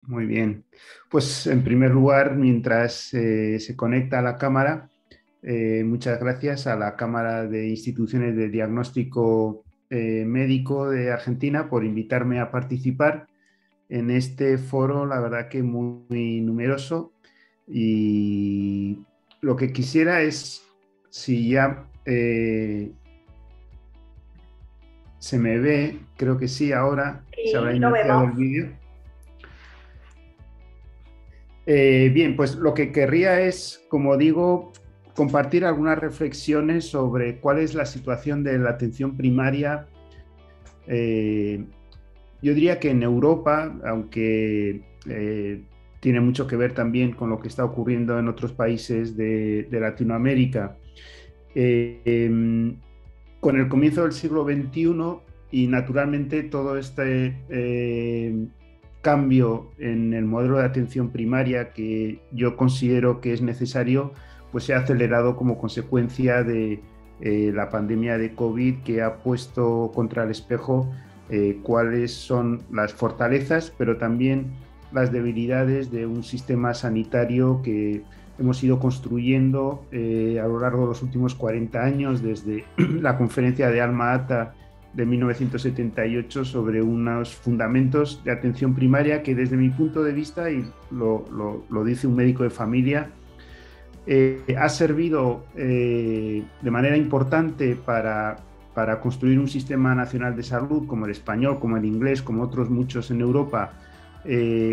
Muy bien. Pues en primer lugar, mientras se conecta a la cámara, muchas gracias a la Cámara de Instituciones de Diagnóstico Médico de Argentina por invitarme a participar en este foro, la verdad que muy numeroso. Y lo que quisiera es, si ya se me ve, creo que sí, ahora se habrá Sí, lo iniciado vemos. el vídeo. Bien, pues lo que querría es, como digo, compartir algunas reflexiones sobre cuál es la situación de la atención primaria. Eh, yo diría que en Europa, aunque tiene mucho que ver también con lo que está ocurriendo en otros países de Latinoamérica, eh, con el comienzo del siglo XXI y naturalmente todo este cambio en el modelo de atención primaria que yo considero que es necesario, pues se ha acelerado como consecuencia de la pandemia de COVID, que ha puesto contra el espejo cuáles son las fortalezas, pero también las debilidades de un sistema sanitario que hemos ido construyendo a lo largo de los últimos 40 años, desde la conferencia de Alma Ata de 1978 sobre unos fundamentos de atención primaria que desde mi punto de vista, y lo dice un médico de familia, ha servido de manera importante para construir un sistema nacional de salud como el español, como el inglés, como otros muchos en Europa,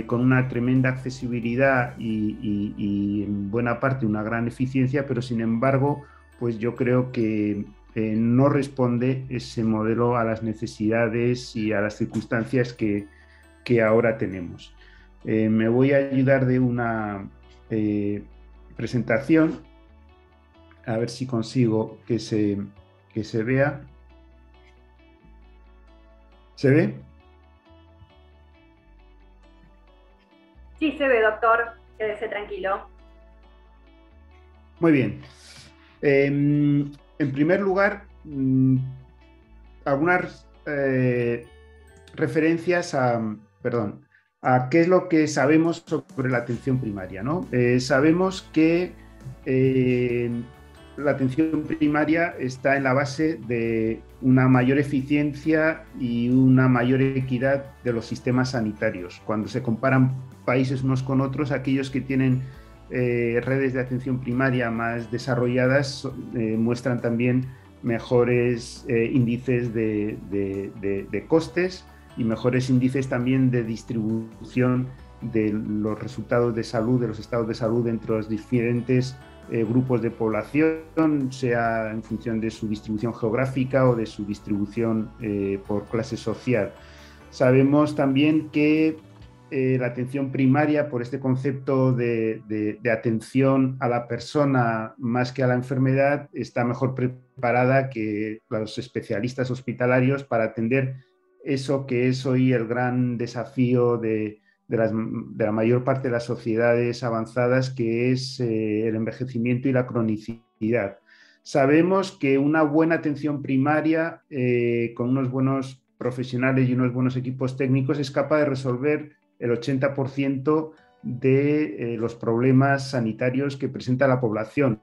con una tremenda accesibilidad y en buena parte una gran eficiencia, pero sin embargo, pues yo creo que no responde ese modelo a las necesidades y a las circunstancias que ahora tenemos. Me voy a ayudar de una presentación, a ver si consigo que se vea. ¿Se ve? Sí, se ve, doctor. Quédese tranquilo. Muy bien. En primer lugar, algunas referencias perdón, a qué es lo que sabemos sobre la atención primaria, ¿no? Sabemos que eh, la atención primaria está en la base de una mayor eficiencia y una mayor equidad de los sistemas sanitarios. Cuando se comparan países unos con otros, aquellos que tienen redes de atención primaria más desarrolladas muestran también mejores índices de costes y mejores índices también de distribución de los resultados de salud, de los estados de salud entre los diferentes grupos de población, sea en función de su distribución geográfica o de su distribución por clase social. Sabemos también que la atención primaria, por este concepto de atención a la persona más que a la enfermedad, está mejor preparada que los especialistas hospitalarios para atender eso que es hoy el gran desafío de la mayor parte de las sociedades avanzadas, que es el envejecimiento y la cronicidad. Sabemos que una buena atención primaria, con unos buenos profesionales y unos buenos equipos técnicos, es capaz de resolver el 80% de los problemas sanitarios que presenta la población.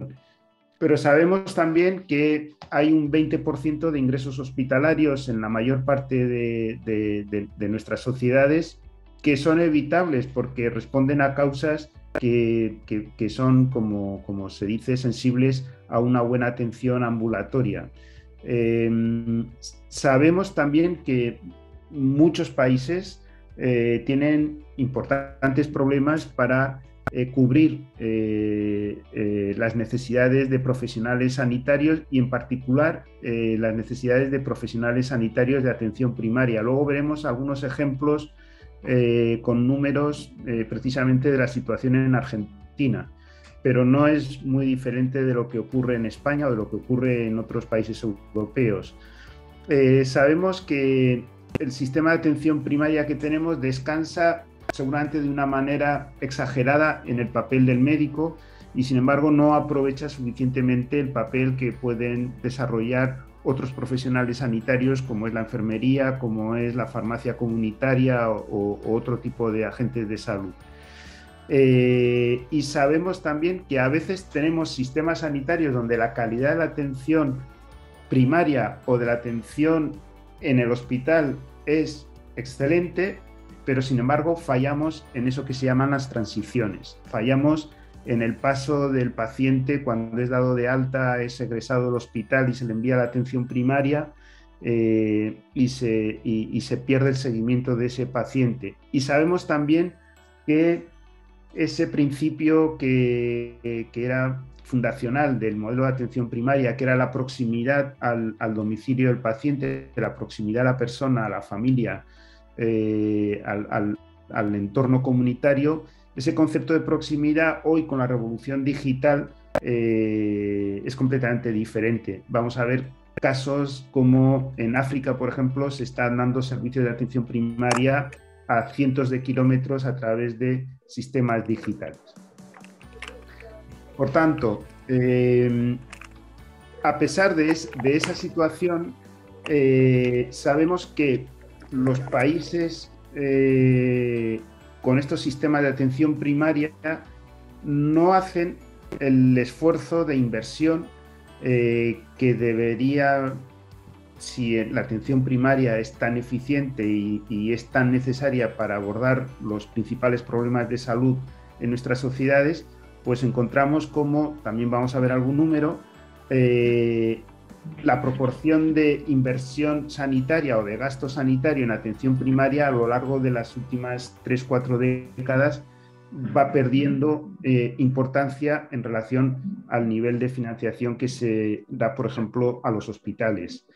Pero sabemos también que hay un 20% de ingresos hospitalarios en la mayor parte de nuestras sociedades que son evitables porque responden a causas que son, como se dice, sensibles a una buena atención ambulatoria. Eh, Sabemos también que muchos países tienen importantes problemas para cubrir las necesidades de profesionales sanitarios y en particular las necesidades de profesionales sanitarios de atención primaria. Luego veremos algunos ejemplos con números precisamente de la situación en Argentina, pero no es muy diferente de lo que ocurre en España o de lo que ocurre en otros países europeos. Sabemos que el sistema de atención primaria que tenemos descansa seguramente de una manera exagerada en el papel del médico y sin embargo no aprovecha suficientemente el papel que pueden desarrollar otros profesionales sanitarios, como es la enfermería, como es la farmacia comunitaria o otro tipo de agentes de salud. Y sabemos también que a veces tenemos sistemas sanitarios donde la calidad de la atención primaria o de la atención en el hospital es excelente, pero sin embargo fallamos en eso que se llaman las transiciones. Fallamos en el paso del paciente cuando es dado de alta, es egresado del hospital y se le envía la atención primaria, y se pierde el seguimiento de ese paciente. Y sabemos también que ese principio que era fundacional del modelo de atención primaria, que era la proximidad al domicilio del paciente, la proximidad a la persona, a la familia, al entorno comunitario, ese concepto de proximidad hoy con la revolución digital es completamente diferente. Vamos a ver casos como en África, por ejemplo, se están dando servicios de atención primaria a cientos de kilómetros a través de sistemas digitales. Por tanto, a pesar de esa situación, sabemos que los países con estos sistemas de atención primaria no hacen el esfuerzo de inversión que debería, si la atención primaria es tan eficiente y es tan necesaria para abordar los principales problemas de salud en nuestras sociedades, pues encontramos como, también vamos a ver algún número, la proporción de inversión sanitaria o de gasto sanitario en atención primaria a lo largo de las últimas 3-4 décadas va perdiendo importancia en relación al nivel de financiación que se da, por ejemplo, a los hospitales.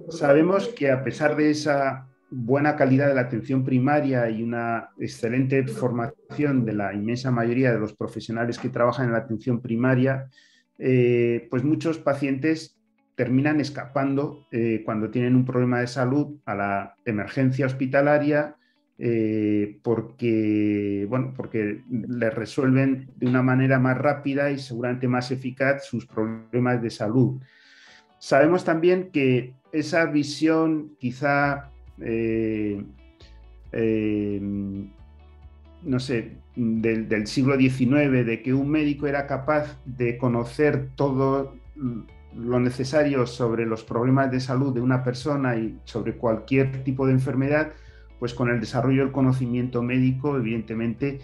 Sabemos que a pesar de esa buena calidad de la atención primaria y una excelente formación de la inmensa mayoría de los profesionales que trabajan en la atención primaria, pues muchos pacientes terminan escapando cuando tienen un problema de salud a la emergencia hospitalaria, porque les resuelven de una manera más rápida y seguramente más eficaz sus problemas de salud. Sabemos también que esa visión quizá, no sé, del siglo XIX, de que un médico era capaz de conocer todo lo necesario sobre los problemas de salud de una persona y sobre cualquier tipo de enfermedad, pues con el desarrollo del conocimiento médico, evidentemente,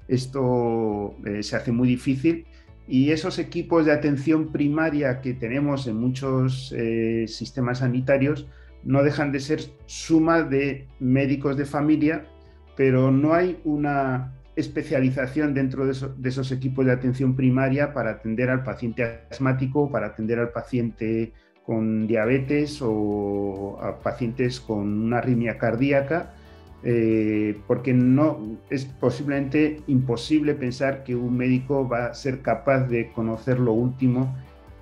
esto se hace muy difícil. Y esos equipos de atención primaria que tenemos en muchos sistemas sanitarios no dejan de ser suma de médicos de familia, pero no hay una especialización dentro de esos equipos de atención primaria para atender al paciente asmático, para atender al paciente con diabetes o a pacientes con una arritmia cardíaca, porque no es posiblemente imposible pensar que un médico va a ser capaz de conocer lo último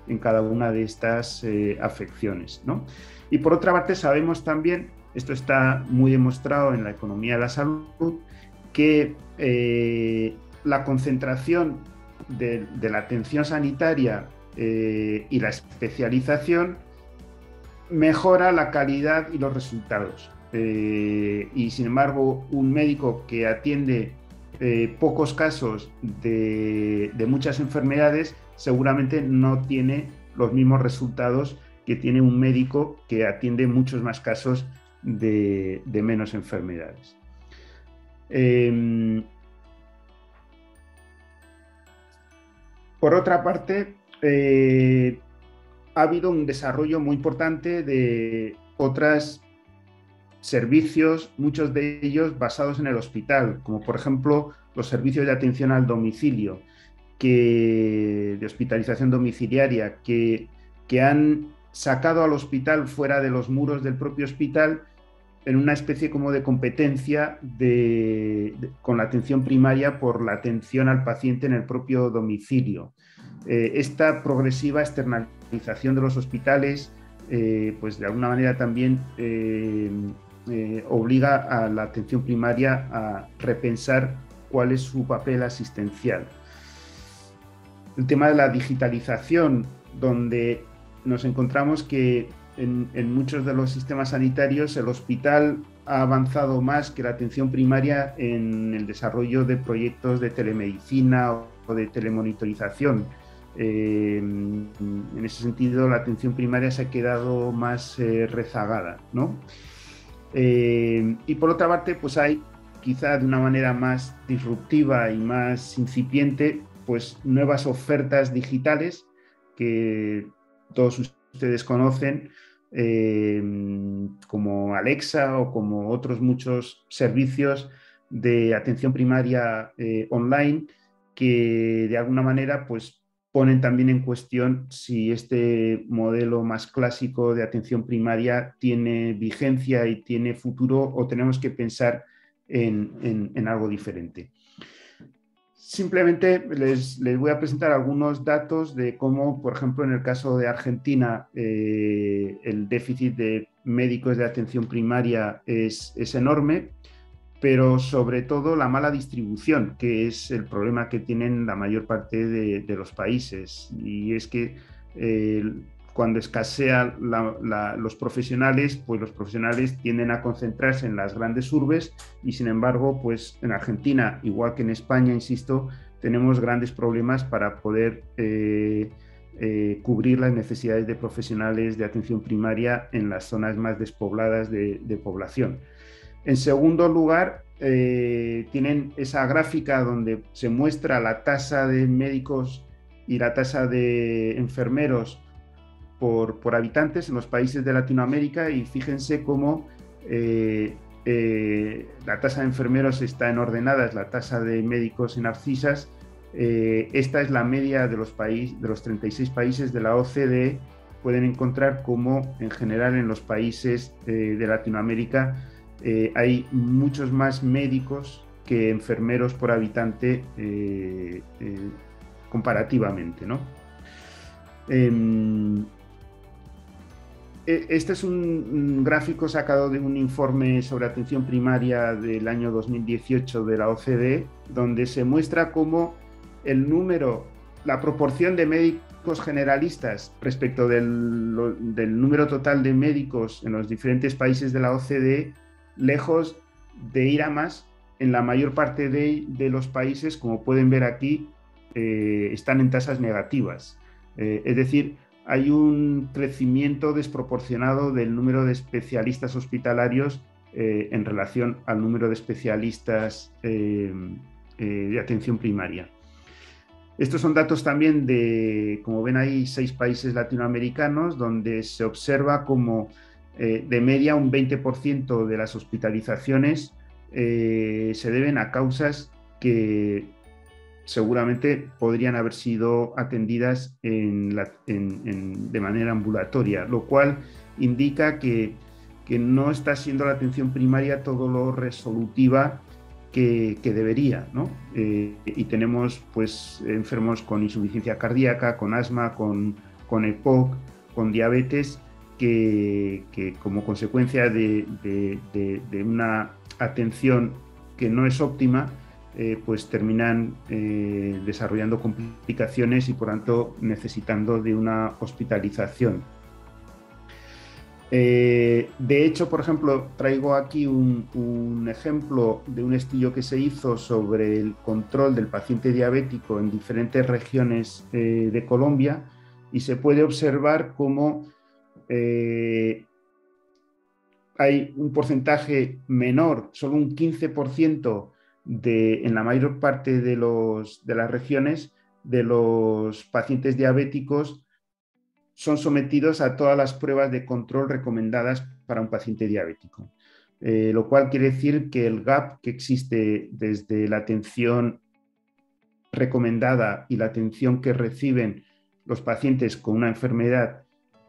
en cada una de estas afecciones, ¿no? Y por otra parte sabemos también, esto está muy demostrado en la economía de la salud, que la concentración de la atención sanitaria y la especialización mejora la calidad y los resultados. Y sin embargo, un médico que atiende pocos casos de muchas enfermedades seguramente no tiene los mismos resultados que tiene un médico que atiende muchos más casos de menos enfermedades. Por otra parte, ha habido un desarrollo muy importante de otros servicios, muchos de ellos basados en el hospital, como por ejemplo los servicios de atención al domicilio, de hospitalización domiciliaria, que han sacado al hospital fuera de los muros del propio hospital en una especie como de competencia con la atención primaria por la atención al paciente en el propio domicilio. Esta progresiva externalización de los hospitales, pues de alguna manera también obliga a la atención primaria a repensar cuál es su papel asistencial. El tema de la digitalización, donde nos encontramos que en muchos de los sistemas sanitarios el hospital ha avanzado más que la atención primaria en el desarrollo de proyectos de telemedicina o de telemonitorización. En ese sentido, la atención primaria se ha quedado más rezagada, ¿no? Y por otra parte, pues hay quizá de una manera más disruptiva y más incipiente, pues nuevas ofertas digitales que todos ustedes conocen, como Alexa o como otros muchos servicios de atención primaria online, que de alguna manera pues ponen también en cuestión si este modelo más clásico de atención primaria tiene vigencia y tiene futuro, o tenemos que pensar en algo diferente. Simplemente les voy a presentar algunos datos de cómo, por ejemplo, en el caso de Argentina, el déficit de médicos de atención primaria es enorme, pero sobre todo la mala distribución, que es el problema que tienen la mayor parte de los países. Y es que cuando escasean los profesionales, pues los profesionales tienden a concentrarse en las grandes urbes y, sin embargo, pues en Argentina, igual que en España, insisto, tenemos grandes problemas para poder cubrir las necesidades de profesionales de atención primaria en las zonas más despobladas de población. En segundo lugar, tienen esa gráfica donde se muestra la tasa de médicos y la tasa de enfermeros por habitantes en los países de Latinoamérica, y fíjense cómo la tasa de enfermeros está en ordenadas, la tasa de médicos en abscisas. Esta es la media de los 36 países de la OCDE. Pueden encontrar cómo en general en los países de Latinoamérica hay muchos más médicos que enfermeros por habitante comparativamente, ¿no? Este es un gráfico sacado de un informe sobre atención primaria del año 2018 de la OCDE, donde se muestra cómo la proporción de médicos generalistas respecto del número total de médicos en los diferentes países de la OCDE, lejos de ir a más, en la mayor parte de los países, como pueden ver aquí, están en tasas negativas. Es decir, hay un crecimiento desproporcionado del número de especialistas hospitalarios en relación al número de especialistas de atención primaria. Estos son datos también de, como ven ahí, 6 países latinoamericanos, donde se observa como de media un 20% de las hospitalizaciones se deben a causas que seguramente podrían haber sido atendidas de manera ambulatoria, lo cual indica que no está siendo la atención primaria todo lo resolutiva que debería, ¿no? Y tenemos pues enfermos con insuficiencia cardíaca, con asma, con EPOC, con diabetes, que como consecuencia de una atención que no es óptima, pues terminan desarrollando complicaciones y por tanto necesitando de una hospitalización. De hecho, por ejemplo, traigo aquí un ejemplo de un estudio que se hizo sobre el control del paciente diabético en diferentes regiones de Colombia, y se puede observar cómo hay un porcentaje menor, solo un 15% en la mayor parte de las regiones, de los pacientes diabéticos son sometidos a todas las pruebas de control recomendadas para un paciente diabético. Lo cual quiere decir que el gap que existe desde la atención recomendada y la atención que reciben los pacientes con una enfermedad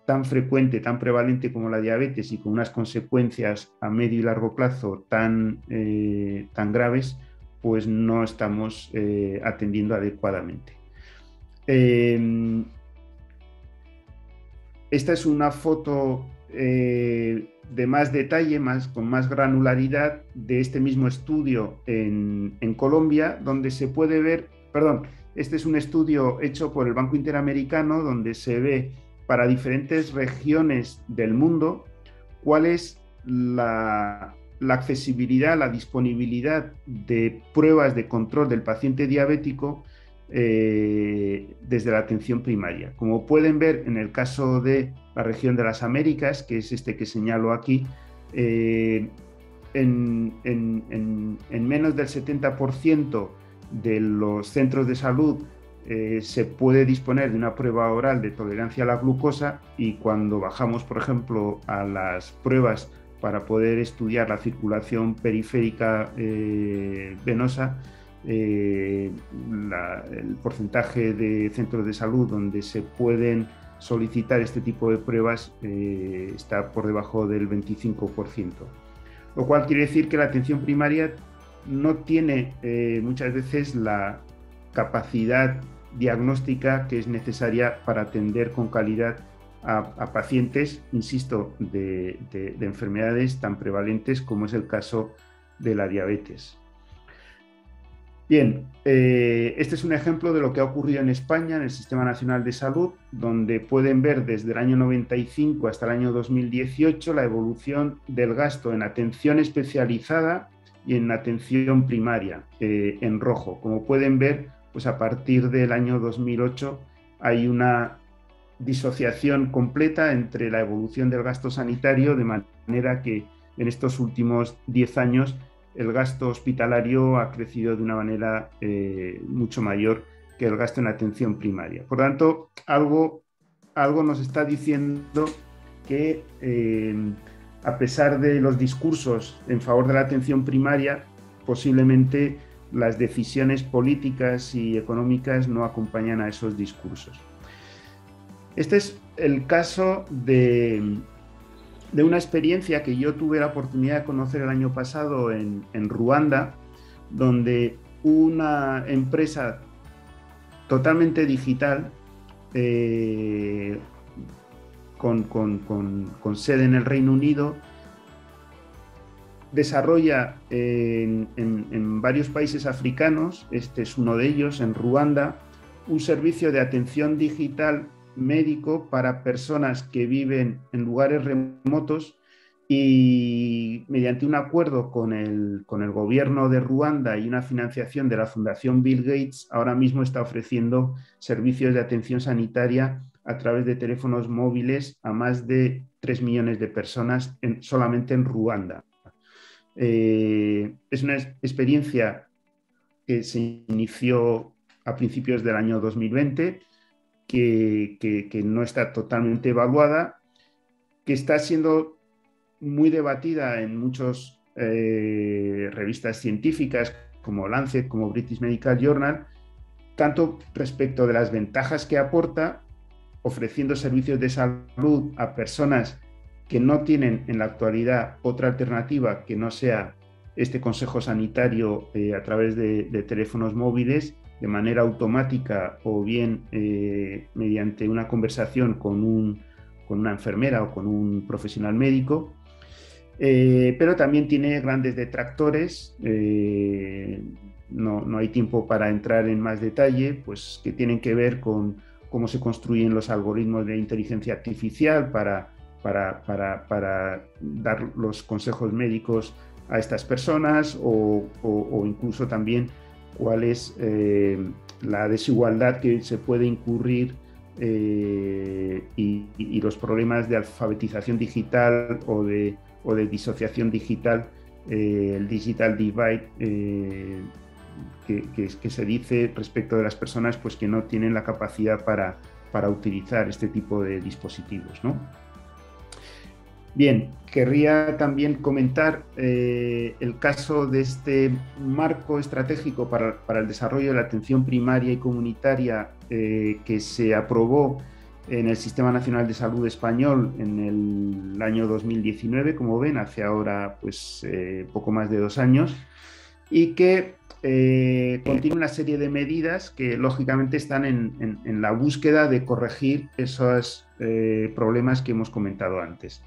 tan frecuente, tan prevalente como la diabetes y con unas consecuencias a medio y largo plazo tan graves, pues no estamos atendiendo adecuadamente. Esta es una foto de más detalle, con más granularidad, de este mismo estudio en Colombia, donde se puede ver, este es un estudio hecho por el Banco Interamericano, donde se ve para diferentes regiones del mundo cuál es la accesibilidad, la disponibilidad de pruebas de control del paciente diabético desde la atención primaria. Como pueden ver en el caso de la región de las Américas, que es este que señalo aquí, en menos del 70% de los centros de salud se puede disponer de una prueba oral de tolerancia a la glucosa, y cuando bajamos, por ejemplo, a las pruebas para poder estudiar la circulación periférica venosa, el porcentaje de centros de salud donde se pueden solicitar este tipo de pruebas está por debajo del 25%. Lo cual quiere decir que la atención primaria no tiene muchas veces la capacidad diagnóstica que es necesaria para atender con calidad a pacientes, insisto, de enfermedades tan prevalentes como es el caso de la diabetes. Bien, este es un ejemplo de lo que ha ocurrido en España, en el Sistema Nacional de Salud, donde pueden ver desde el año 95 hasta el año 2018 la evolución del gasto en atención especializada y en atención primaria, en rojo. Como pueden ver, pues a partir del año 2008 hay una disociación completa entre la evolución del gasto sanitario, de manera que en estos últimos 10 años el gasto hospitalario ha crecido de una manera mucho mayor que el gasto en atención primaria. Por tanto, algo nos está diciendo que a pesar de los discursos en favor de la atención primaria, posiblemente las decisiones políticas y económicas no acompañan a esos discursos. Este es el caso de una experiencia que yo tuve la oportunidad de conocer el año pasado en Ruanda, donde una empresa totalmente digital, con sede en el Reino Unido, desarrolla en varios países africanos, este es uno de ellos, en Ruanda, un servicio de atención digital médico para personas que viven en lugares remotos, y mediante un acuerdo con el gobierno de Ruanda y una financiación de la Fundación Bill Gates, ahora mismo está ofreciendo servicios de atención sanitaria a través de teléfonos móviles a más de 3 millones de personas solamente en Ruanda. Es una experiencia que se inició a principios del año 2020, que no está totalmente evaluada, que está siendo muy debatida en muchas revistas científicas como Lancet, como British Medical Journal, tanto respecto de las ventajas que aporta ofreciendo servicios de salud a personas que no tienen en la actualidad otra alternativa que no sea este consejo sanitario a través de teléfonos móviles, de manera automática o bien mediante una conversación con una enfermera o con un profesional médico, pero también tiene grandes detractores. No hay tiempo para entrar en más detalle, pues que tienen que ver con cómo se construyen los algoritmos de inteligencia artificial para dar los consejos médicos a estas personas, o incluso también cuál es la desigualdad que se puede incurrir y los problemas de alfabetización digital o de disociación digital, el digital divide que se dice respecto de las personas pues, que no tienen la capacidad para utilizar este tipo de dispositivos, ¿no? Bien, querría también comentar el caso de este marco estratégico para el desarrollo de la atención primaria y comunitaria que se aprobó en el Sistema Nacional de Salud español en el año 2019, como ven, hace ahora pues, poco más de 2 años, y que contiene una serie de medidas que lógicamente están en la búsqueda de corregir esos problemas que hemos comentado antes.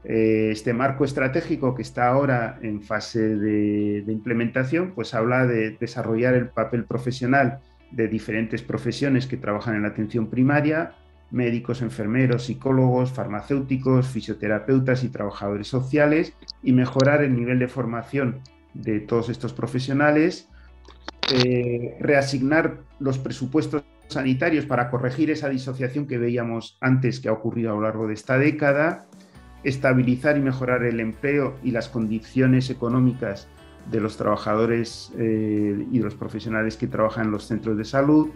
Este marco estratégico, que está ahora en fase de implementación, pues habla de desarrollar el papel profesional de diferentes profesiones que trabajan en la atención primaria, médicos, enfermeros, psicólogos, farmacéuticos, fisioterapeutas y trabajadores sociales, y mejorar el nivel de formación de todos estos profesionales, reasignar los presupuestos sanitarios para corregir esa disociación que veíamos antes que ha ocurrido a lo largo de esta década, estabilizar y mejorar el empleo y las condiciones económicas de los trabajadores y de los profesionales que trabajan en los centros de salud,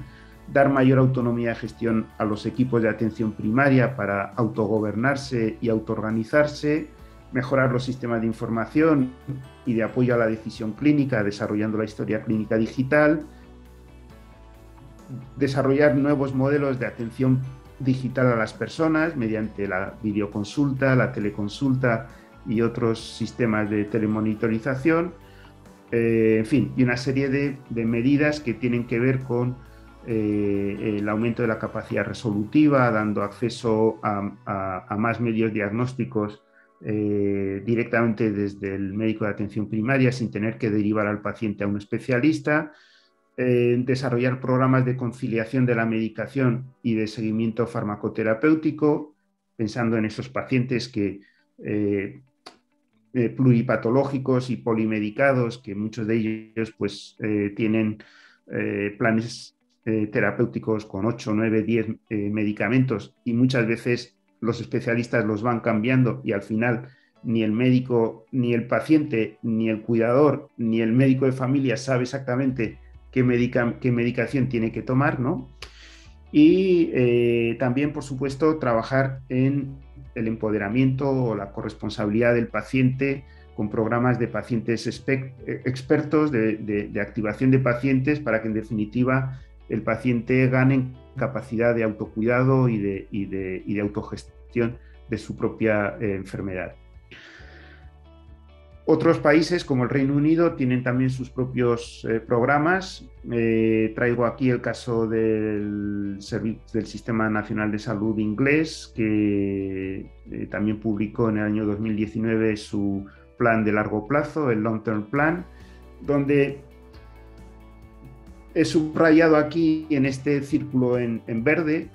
dar mayor autonomía de gestión a los equipos de atención primaria para autogobernarse y autoorganizarse, mejorar los sistemas de información y de apoyo a la decisión clínica, desarrollando la historia clínica digital, desarrollar nuevos modelos de atención digital a las personas mediante la videoconsulta, la teleconsulta y otros sistemas de telemonitorización, en fin, y una serie de medidas que tienen que ver con el aumento de la capacidad resolutiva, dando acceso a más medios diagnósticos directamente desde el médico de atención primaria sin tener que derivar al paciente a un especialista, desarrollar programas de conciliación de la medicación y de seguimiento farmacoterapéutico, pensando en esos pacientes que pluripatológicos y polimedicados, que muchos de ellos pues, tienen planes terapéuticos con 8, 9, 10 medicamentos, y muchas veces los especialistas los van cambiando y al final ni el médico, ni el paciente, ni el cuidador, ni el médico de familia sabe exactamente qué medicación tiene que tomar, ¿no? Y también, por supuesto, trabajar en el empoderamiento o la corresponsabilidad del paciente con programas de pacientes expertos, de activación de pacientes, para que en definitiva el paciente gane en capacidad de autocuidado y de autogestión de su propia enfermedad. Otros países, como el Reino Unido, tienen también sus propios programas. Traigo aquí el caso del Sistema Nacional de Salud inglés, que también publicó en el año 2019 su plan de largo plazo, el Long Term Plan, donde he subrayado aquí en este círculo en verde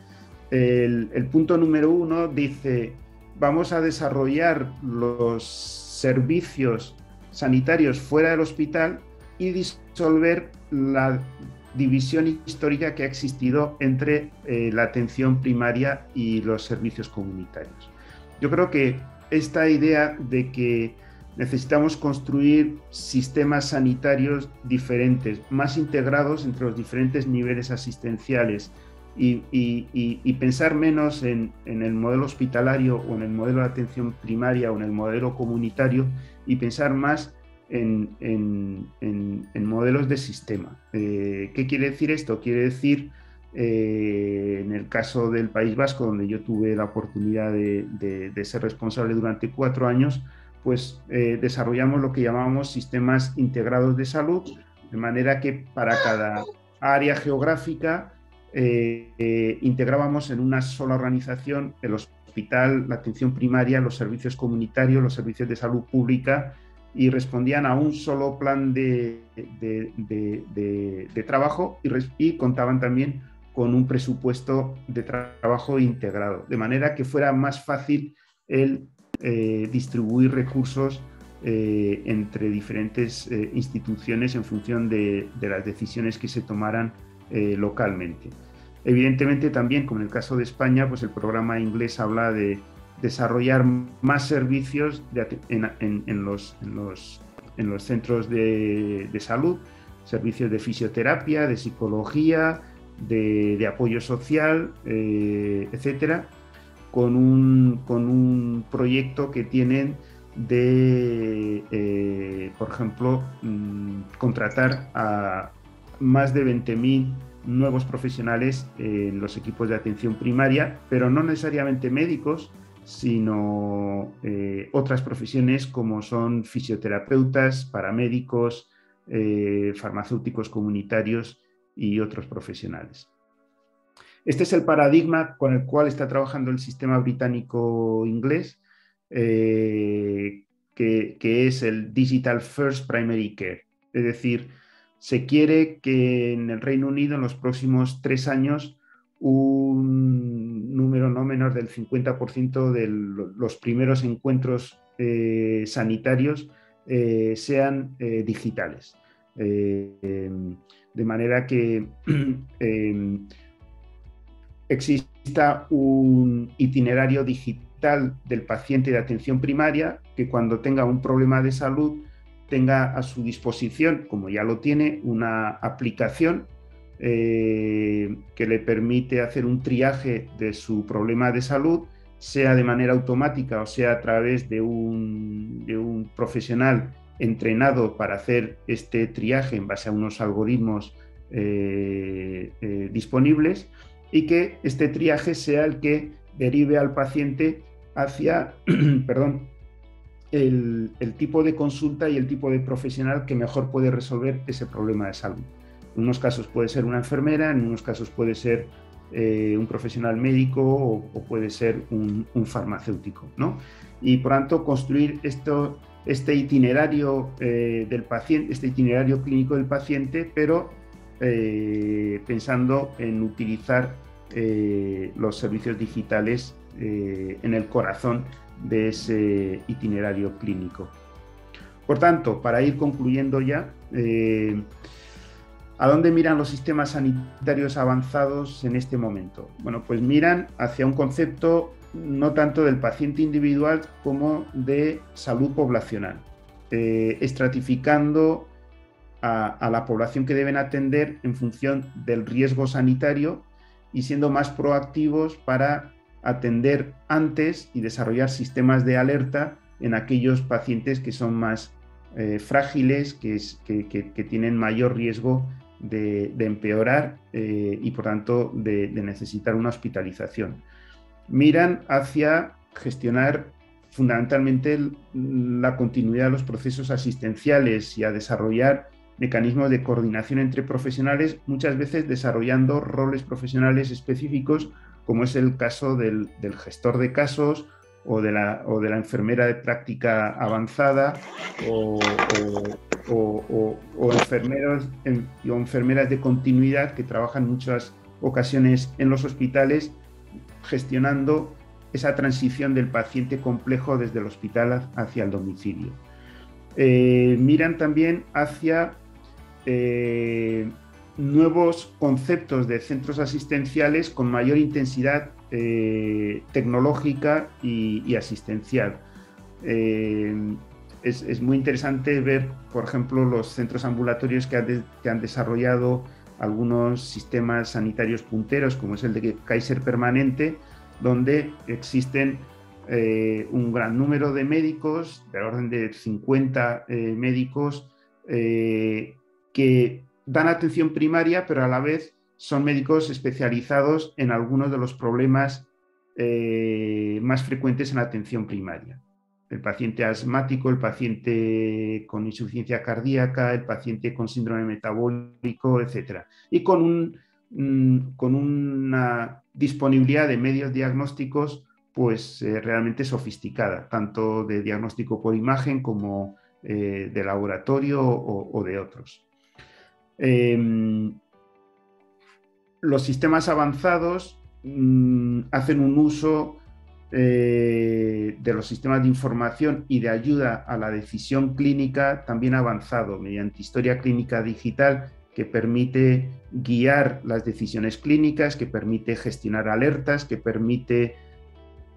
el punto número 1. Dice: vamos a desarrollar los servicios sanitarios fuera del hospital y disolver la división histórica que ha existido entre la atención primaria y los servicios comunitarios. Yo creo que esta idea de que necesitamos construir sistemas sanitarios diferentes, más integrados entre los diferentes niveles asistenciales, y pensar menos en el modelo hospitalario o en el modelo de atención primaria o en el modelo comunitario, y pensar más en modelos de sistema. ¿Qué quiere decir esto? Quiere decir, en el caso del País Vasco, donde yo tuve la oportunidad de ser responsable durante 4 años, pues desarrollamos lo que llamábamos sistemas integrados de salud, de manera que para cada área geográfica integrábamos en una sola organización el hospital, la atención primaria, los servicios comunitarios, los servicios de salud pública, y respondían a un solo plan de trabajo, y contaban también con un presupuesto de trabajo integrado, de manera que fuera más fácil el distribuir recursos entre diferentes instituciones en función de las decisiones que se tomaran localmente. Evidentemente también, como en el caso de España, pues el programa inglés habla de desarrollar más servicios en los centros de salud, servicios de fisioterapia, de psicología, de apoyo social, etcétera, con un proyecto que tienen de, por ejemplo, contratar a más de 20.000 nuevos profesionales en los equipos de atención primaria, pero no necesariamente médicos, sino otras profesiones como son fisioterapeutas, paramédicos, farmacéuticos comunitarios y otros profesionales. Este es el paradigma con el cual está trabajando el sistema británico-inglés, que es el Digital First Primary Care. Es decir, se quiere que en el Reino Unido en los próximos 3 años un número no menor del 50% de los primeros encuentros sanitarios sean digitales. De manera que exista un itinerario digital del paciente de atención primaria que cuando tenga un problema de salud tenga a su disposición, como ya lo tiene, una aplicación que le permite hacer un triaje de su problema de salud, sea de manera automática o sea a través de un profesional entrenado para hacer este triaje en base a unos algoritmos disponibles, y que este triaje sea el que derive al paciente hacia perdón, el tipo de consulta y el tipo de profesional que mejor puede resolver ese problema de salud. En unos casos puede ser una enfermera, en unos casos puede ser un profesional médico o puede ser un farmacéutico, ¿no? Y por tanto construir este itinerario del paciente, este itinerario clínico del paciente, pero pensando en utilizar los servicios digitales en el corazón de ese itinerario clínico. Por tanto, para ir concluyendo ya, ¿a dónde miran los sistemas sanitarios avanzados en este momento? Bueno, pues miran hacia un concepto no tanto del paciente individual como de salud poblacional, estratificando a la población que deben atender en función del riesgo sanitario y siendo más proactivos para atender antes y desarrollar sistemas de alerta en aquellos pacientes que son más frágiles, que tienen mayor riesgo de empeorar y por tanto de necesitar una hospitalización. Miran hacia gestionar fundamentalmente la continuidad de los procesos asistenciales y a desarrollar mecanismos de coordinación entre profesionales, muchas veces desarrollando roles profesionales específicos, como es el caso del gestor de casos o de la enfermera de práctica avanzada o enfermeros o enfermeras de continuidad que trabajan en muchas ocasiones en los hospitales gestionando esa transición del paciente complejo desde el hospital hacia el domicilio. Miran también hacia nuevos conceptos de centros asistenciales con mayor intensidad tecnológica y asistencial. Es muy interesante ver, por ejemplo, los centros ambulatorios que han desarrollado algunos sistemas sanitarios punteros, como es el de Kaiser Permanente, donde existen un gran número de médicos, del orden de 50 médicos, que dan atención primaria, pero a la vez son médicos especializados en algunos de los problemas más frecuentes en la atención primaria. El paciente asmático, el paciente con insuficiencia cardíaca, el paciente con síndrome metabólico, etc. Y con una disponibilidad de medios diagnósticos pues realmente sofisticada, tanto de diagnóstico por imagen como de laboratorio o de otros. Los sistemas avanzados hacen un uso de los sistemas de información y de ayuda a la decisión clínica también avanzado mediante historia clínica digital que permite guiar las decisiones clínicas, que permite gestionar alertas, que permite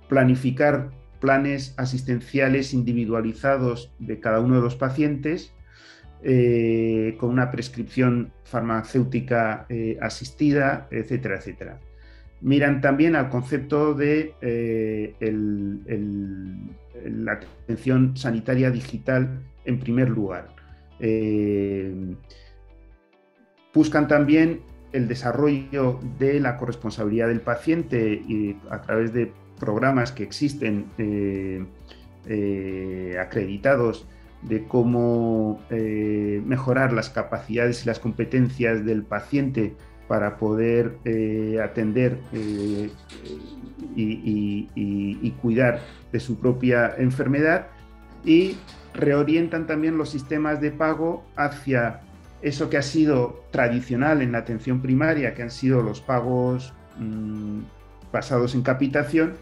planificar planes asistenciales individualizados de cada uno de los pacientes con una prescripción farmacéutica asistida, etcétera, etcétera. Miran también al concepto de la atención sanitaria digital en primer lugar. Buscan también el desarrollo de la corresponsabilidad del paciente y a través de programas que existen acreditados de cómo mejorar las capacidades y las competencias del paciente para poder atender y cuidar de su propia enfermedad, y reorientan también los sistemas de pago hacia eso que ha sido tradicional en la atención primaria, que han sido los pagos basados en capitación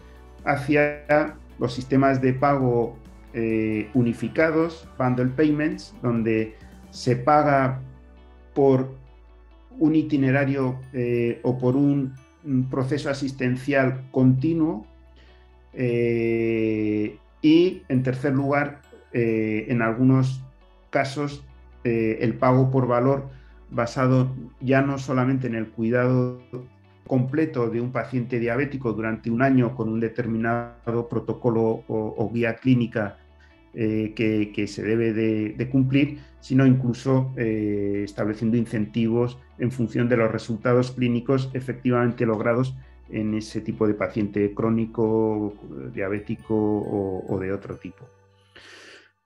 hacia los sistemas de pago unificados, bundle payments, donde se paga por un itinerario o por un proceso asistencial continuo. Y en tercer lugar, en algunos casos, el pago por valor basado ya no solamente en el cuidado completo de un paciente diabético durante un año con un determinado protocolo o guía clínica que se debe de cumplir, sino incluso estableciendo incentivos en función de los resultados clínicos efectivamente logrados en ese tipo de paciente crónico, diabético o de otro tipo.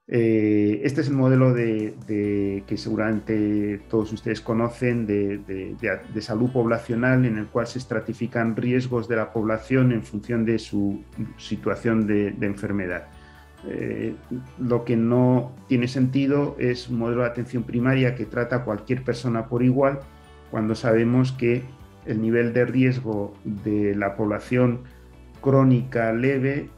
Este es el modelo que seguramente todos ustedes conocen de salud poblacional, en el cual se estratifican riesgos de la población en función de su situación de enfermedad. Lo que no tiene sentido es un modelo de atención primaria que trata a cualquier persona por igual, cuando sabemos que el nivel de riesgo de la población crónica leve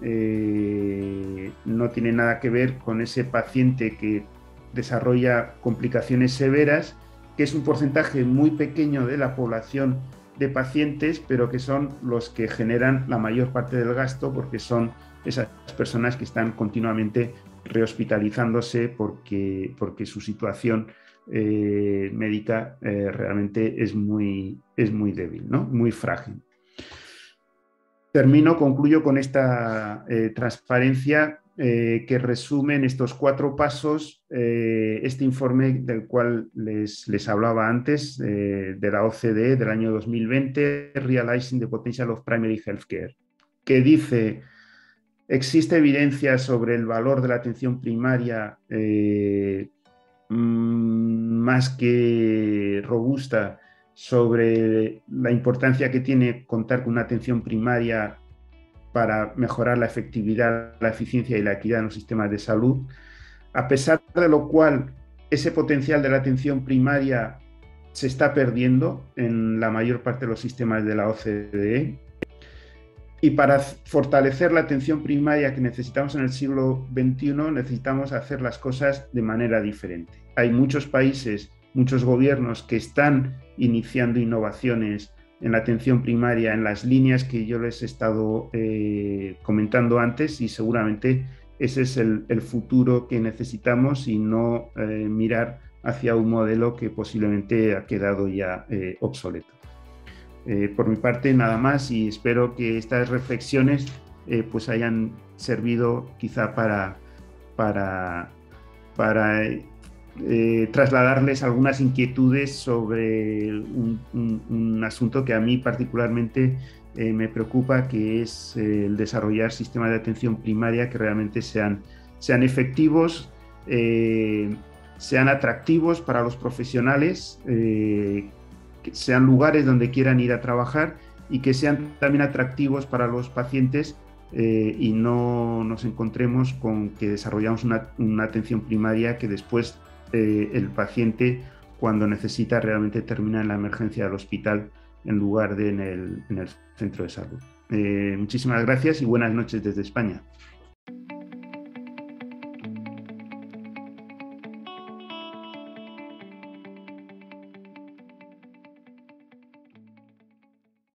no tiene nada que ver con ese paciente que desarrolla complicaciones severas, que es un porcentaje muy pequeño de la población de pacientes, pero que son los que generan la mayor parte del gasto, porque son esas personas que están continuamente rehospitalizándose porque su situación médica realmente es muy débil, ¿no? Muy frágil. Concluyo con esta transparencia que resume en estos 4 pasos este informe del cual les hablaba antes, de la OCDE del año 2020, Realizing the Potential of Primary Healthcare, que dice: existe evidencia sobre el valor de la atención primaria más que robusta sobre la importancia que tiene contar con una atención primaria para mejorar la efectividad, la eficiencia y la equidad en los sistemas de salud, a pesar de lo cual ese potencial de la atención primaria se está perdiendo en la mayor parte de los sistemas de la OCDE. Y para fortalecer la atención primaria que necesitamos en el siglo XXI, necesitamos hacer las cosas de manera diferente. Hay muchos países, muchos gobiernos que están iniciando innovaciones en la atención primaria en las líneas que yo les he estado comentando antes, y seguramente ese es el futuro que necesitamos, y no mirar hacia un modelo que posiblemente ha quedado ya obsoleto. Por mi parte, nada más, y espero que estas reflexiones pues hayan servido quizá para trasladarles algunas inquietudes sobre un asunto que a mí particularmente me preocupa, que es el desarrollar sistemas de atención primaria que realmente sean efectivos, sean atractivos para los profesionales, que sean lugares donde quieran ir a trabajar, y que sean también atractivos para los pacientes, y no nos encontremos con que desarrollamos una atención primaria que después el paciente, cuando necesita, realmente termina en la emergencia del hospital en lugar de en el centro de salud. Muchísimas gracias y buenas noches desde España.